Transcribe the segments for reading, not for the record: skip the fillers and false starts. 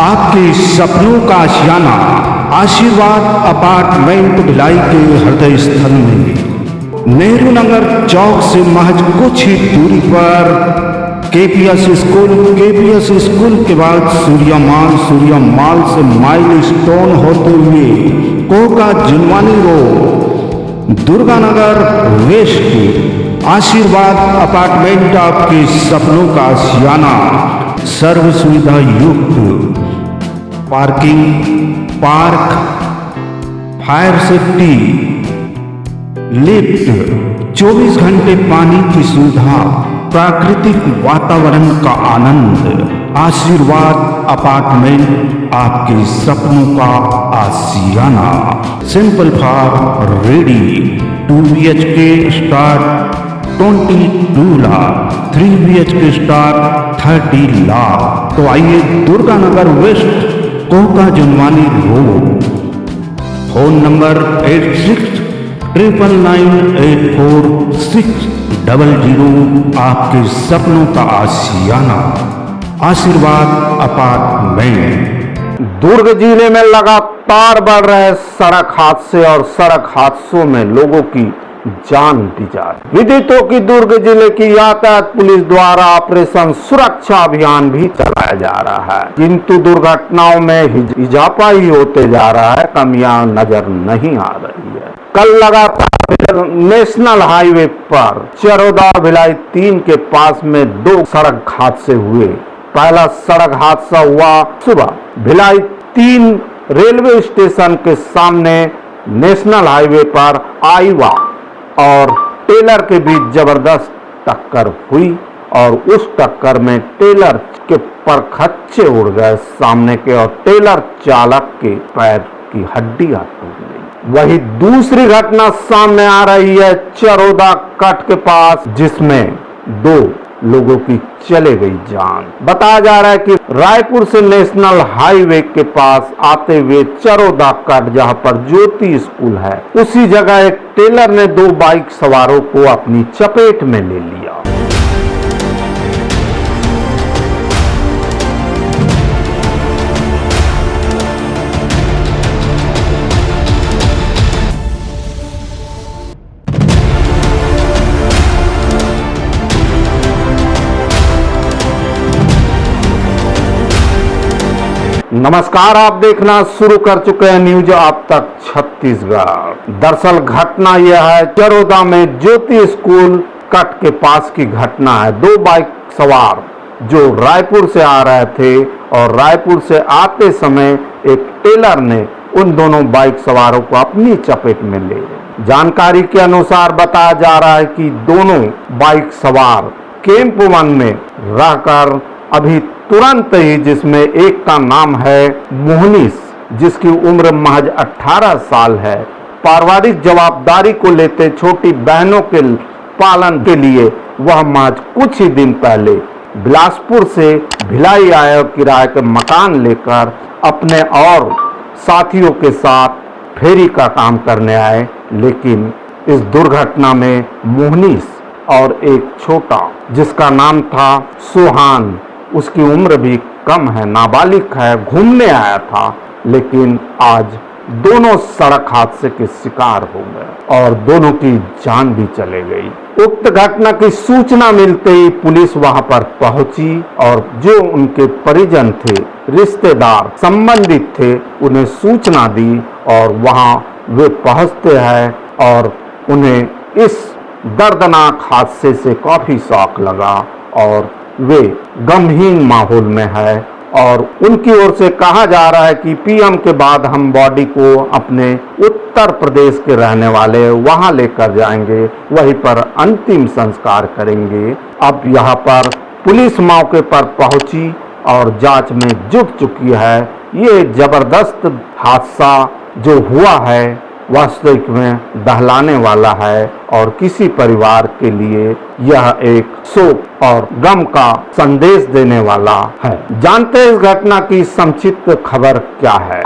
आपके सपनों का आशियाना आशीर्वाद अपार्टमेंट भिलाई के हृदय स्थल में नेहरू नगर चौक से महज कुछ ही दूरी पर केपीएस स्कूल के बाद सूर्या माल से माइल स्टोन होते हुए Koka Junwani road Durganagar west Ashirwad apartment आपके सपनों का आशियाना सर्व सुविधा युक्त parking, park, fire safety, lift, 24 घंटे पानी की सुविधा, प्राकृतिक वातावरण का आनंद। आशीर्वाद अपार्टमेंट आपके सपनों का आशियाना। Simple for ready 2 BHK start 22 lakh, 3 BHK start 30 lakh. तो आइए Durganagar west Koka Junwani road, phone number 8699984600। आपके सपनों का आशियाना आशीर्वाद अपार्टमेंट। दुर्ग जिले में लगातार बढ़ रहे सड़क हादसे और सड़क हादसों में लोगों की जान भी जा रही। विदित हो कि दुर्ग जिले की यातायात पुलिस द्वारा ऑपरेशन सुरक्षा अभियान भी चलाया जा रहा है, किंतु दुर्घटनाओं में इजाफा ही होते जा रहा है, कमियां नजर नहीं आ रही है। कल लगातार नेशनल हाईवे पर चरोदा भिलाई 3 के पास में 2 सड़क हादसे हुए। पहला सड़क हादसा हुआ सुबह भिलाई 3 रेलवे स्टेशन के सामने नेशनल हाईवे पर आईवा और टेलर के बीच जबरदस्त टक्कर हुई और उस टक्कर में टेलर के परखच्चे उड़ गए सामने के और टेलर चालक के पैर की हड्डियां टूट गई। वही दूसरी घटना सामने आ रही है चरोदा कट के पास, जिसमें 2 लोगों की चले गई जान। बताया जा रहा है कि रायपुर से नेशनल हाईवे के पास आते हुए चरोदा कट, जहां पर ज्योति स्कूल है, उसी जगह एक टेलर ने 2 बाइक सवारों को अपनी चपेट में ले लिया। नमस्कार, आप देखना शुरू कर चुके हैं न्यूज आप तक छत्तीसगढ़। दरअसल घटना यह है चरोदा में ज्योति स्कूल कट के पास की घटना है। 2 बाइक सवार जो रायपुर से आ रहे थे और रायपुर से आते समय एक टेलर ने उन दोनों बाइक सवारों को अपनी चपेट में ले लिया। जानकारी के अनुसार बताया जा रहा है कि दोनों बाइक सवार कैंप 1 में रहकर अभी तुरंत ही, जिसमें एक का नाम है मोहनीश, जिसकी उम्र महज 18 साल है, पारिवारिक जवाबदारी को लेते छोटी बहनों के पालन के लिए वह महज कुछ ही दिन पहले बिलासपुर से भिलाई आया किराए के मकान लेकर अपने और साथियों के साथ फेरी का काम करने आए। लेकिन इस दुर्घटना में मोहनीश और एक छोटा जिसका नाम था सोहान, उसकी उम्र भी कम है, नाबालिग है, घूमने आया था, लेकिन आज दोनों सड़क हादसे के शिकार हो गए और दोनों की जान भी चले गई। उक्त घटना की सूचना मिलते ही पुलिस वहां पर पहुंची और जो उनके परिजन थे, रिश्तेदार, संबंधित थे, उन्हें सूचना दी और वहां वे पहुंचते हैं और उन्हें इस दर्दनाक हादसे से काफी शौक लगा और वे गमहीन माहौल में है और उनकी ओर से कहा जा रहा है कि पीएम के बाद हम बॉडी को अपने उत्तर प्रदेश के रहने वाले वहां लेकर जाएंगे, वहीं पर अंतिम संस्कार करेंगे। अब यहां पर पुलिस मौके पर पहुंची और जांच में जुट चुकी है। ये जबरदस्त हादसा जो हुआ है वास्तविक में दहलाने वाला है और किसी परिवार के लिए यह एक शोक और गम का संदेश देने वाला है। जानते हैं इस घटना की संक्षिप्त खबर क्या है।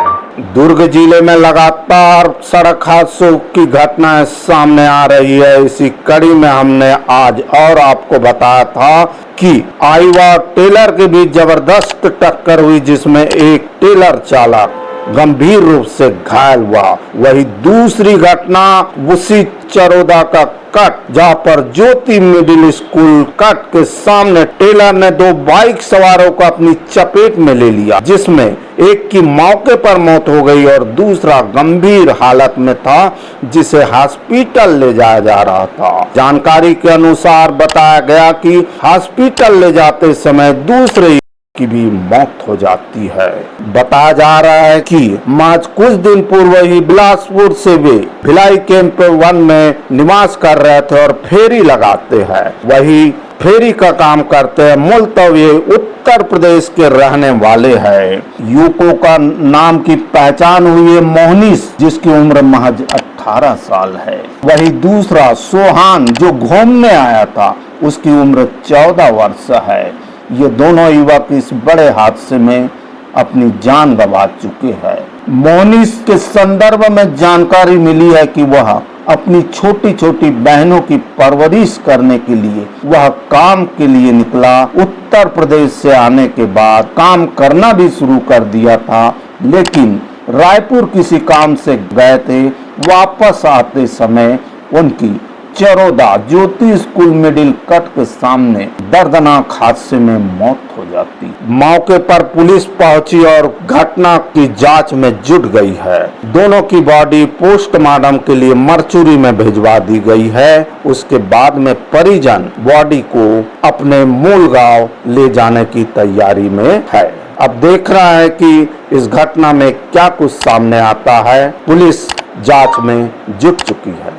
दुर्ग जिले में लगातार सड़क हादसों की घटनाएं सामने आ रही है। इसी कड़ी में हमने आज और आपको बताया था कि आईवा और टेलर के बीच जबरदस्त टक्कर हुई, जिसमें एक टेलर चालक गंभीर रूप से घायल हुआ। वही दूसरी घटना उसी चरोदा का कट, जहां पर ज्योति मिडिल स्कूल कट के सामने टेलर ने दो बाइक सवारों को अपनी चपेट में ले लिया, जिसमें एक की मौके पर मौत हो गई और दूसरा गंभीर हालत में था, जिसे हॉस्पिटल ले जाया जा रहा था। जानकारी के अनुसार बताया गया कि हॉस्पिटल ले जाते समय दूसरे की भी मौत हो जाती है। बताया जा रहा है कि आज कुछ दिन पूर्व ही बिलासपुर से वे भिलाई कैंप 1 में निवास कर रहे थे और फेरी लगाते हैं। वही फेरी का काम करते हैं। मूलतः वे उत्तर प्रदेश के रहने वाले हैं। युवकों का नाम की पहचान हुई है मोहनीश, जिसकी उम्र महज 18 साल है। वही दूसरा सोहान जो घूमने आया था, उसकी उम्र 14 वर्ष है। ये दोनों युवक इस बड़े हादसे में अपनी जान गंवा चुके हैं। मोहनीश के संदर्भ में जानकारी मिली है कि वह अपनी छोटी छोटी बहनों की परवरिश करने के लिए वह काम के लिए निकला। उत्तर प्रदेश से आने के बाद काम करना भी शुरू कर दिया था, लेकिन रायपुर किसी काम से गए थे। वापस आते समय उनकी चरोदा ज्योति स्कूल मिडिल कट के सामने दर्दनाक हादसे में मौत हो जाती। मौके पर पुलिस पहुंची और घटना की जांच में जुट गई है। दोनों की बॉडी पोस्टमार्टम के लिए मरचुरी में भिजवा दी गई है। उसके बाद में परिजन बॉडी को अपने मूल गांव ले जाने की तैयारी में है। अब देख रहा है कि इस घटना में क्या कुछ सामने आता है। पुलिस जांच में जुट चुकी है।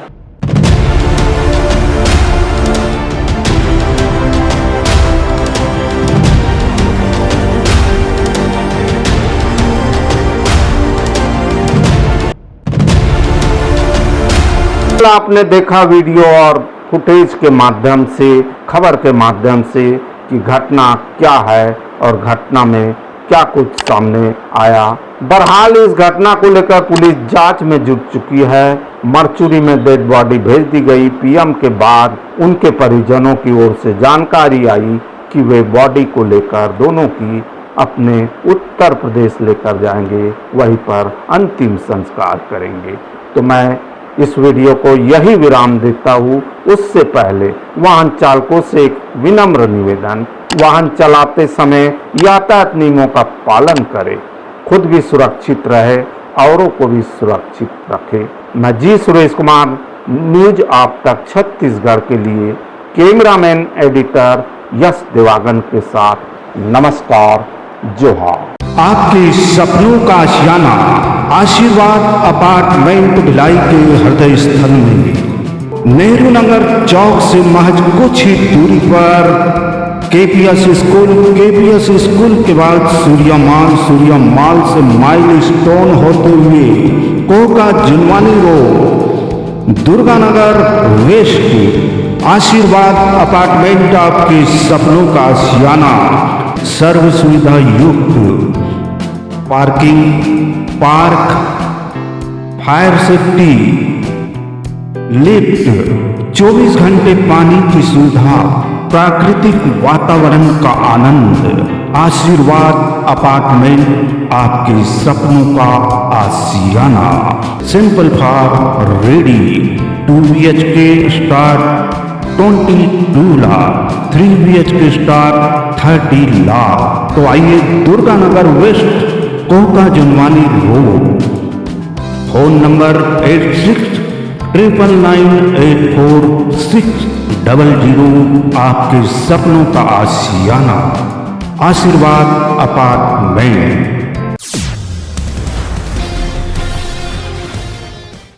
आपने देखा वीडियो और फुटेज के माध्यम से, खबर के माध्यम से कि घटना क्या है और घटना में क्या कुछ सामने आया। बहरहाल इस घटना को लेकर पुलिस जांच में जुट चुकी है। मरचुरी में डेड बॉडी भेज दी गई। पीएम के बाद उनके परिजनों की ओर से जानकारी आई कि वे बॉडी को लेकर दोनों की अपने उत्तर प्रदेश लेकर जाएंगे, वहीं पर अंतिम संस्कार करेंगे। तो मैं इस वीडियो को यही विराम देता हूँ। उससे पहले वाहन चालकों से एक विनम्र निवेदन, वाहन चलाते समय यातायात नियमों का पालन करें, खुद भी सुरक्षित रहे, औरों को भी सुरक्षित रखें। मैं जी सुरेश कुमार, न्यूज आप तक छत्तीसगढ़ के लिए कैमरामैन एडिटर यश देवागन के साथ नमस्कार, जोहार। आपके सपनों का आशियाना आशीर्वाद अपार्टमेंट भिलाई के हृदय स्थल में नेहरू नगर चौक से महज कुछ ही दूरी पर केपीएस स्कूल के बाद सूर्या माल से माइल स्टोन होते हुए Koka Junwani road, Durganagar west, Ashirwad apartment आपके सपनों का आशियाना। सर्व सुविधा युक्त parking, park, fire safety, lift, 24 घंटे पानी की सुविधा, प्राकृतिक वातावरण का आनंद। आशीर्वाद अपार्टमेंट आपके सपनों का आशियाना। Simple for ready. 2 BHK start 22 lakh, 3 BHK start 30 lakh. तो आइए Durganagar west, Koka Junwani road. Phone number 8699984600। आपके सपनों का आशियाना। आशीर्वाद अपार्टमेंट।